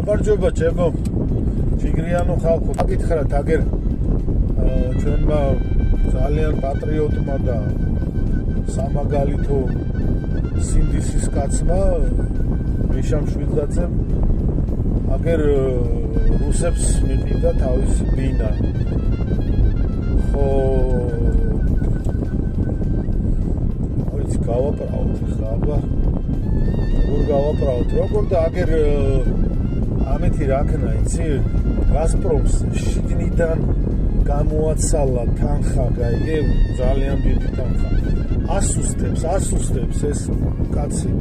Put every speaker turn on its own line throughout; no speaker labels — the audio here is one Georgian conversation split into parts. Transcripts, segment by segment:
გამარჯობა ჩემო ჯიგრიანო ხალხო გაკითხრათ აგერ ჩვენმა ძალიან პატრიოტმა და სამაგალითო სინდისის კაცმა მიშამ შვილდაძემ აგერ რუსებს მიყიდა თავისი ბინა ხო არის გავაპრავთ ხა როგორ გავაპრავთ როგორ და აგერ ამეთი რაკნა იცი გაზპრომს შიგნიდან გამოაცალა თანხა გაიგე ძალიან დიდი თანხა ასუსტებს ეს კაცი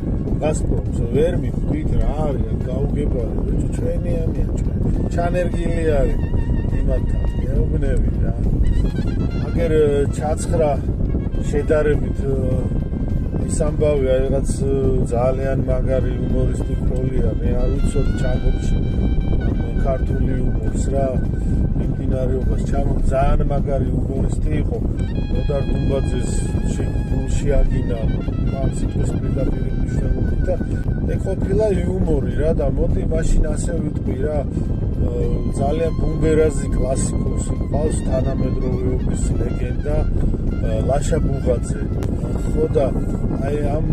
გაზპრომს ვერ მიხვით რა არის გაუგებარი ბიჭო ჩვენიანია ჩანერგილი არის იმათთან გეუბნები რა აგერ ჩაცხრა შედარებით ის ამბავია რაღაც ძალიან მაგარი უმორისტი პროლია მე არ ვიცოდი ჩაგობში ქართული უმორს რა მიმდინარეობას ჩამო ძალიან მაგარი უმორისტი იყო ნოდარ დუმბაძეს შეაგინა ამ სიტყვის პირდაპირ მნიშვნელობით და ეკოფილა იუმორი რა და მოდი მაშინ ასე ვიტყვი რა ძალიან ბუმბერაზი კლასიკოსი ყავს თანამედროვეობის ლეგენდა ლაშა ბუღაძე ხო და აი ამ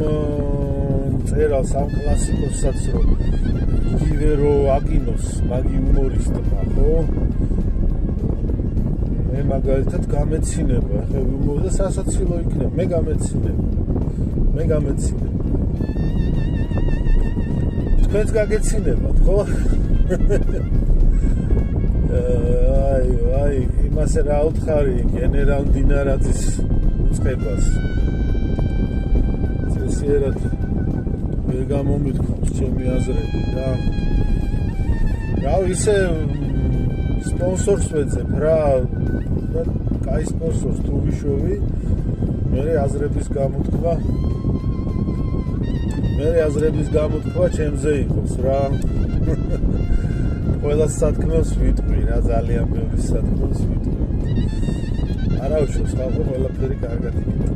წერალს ამ კლასიკოსაც რომ იგივე რო აკინოს მაგი უმორისტმა ხო მე მაგალითად გამეცინება ხე უმორი და სასაცილო იქნება მე გამეცინებ თქვენც გაგეცინებათ ხო აი იმასე რა უთხარი გენერალ დინარაძის უწყებას წესიერად ვერ გამომითქოს ჩემი აზრები რა ისე სპონსორს ვეძებ რა კაი სპონსორს თუ ვიშოვი მე აზრების გამოთქვა ჩემზე იყოს რა ყველა სათქმელს ვიტყვი რა ძალიან ბევრი სათქმელს ვიტყვი არა უშავს ხალხო ყველაფერი კარგად იქნება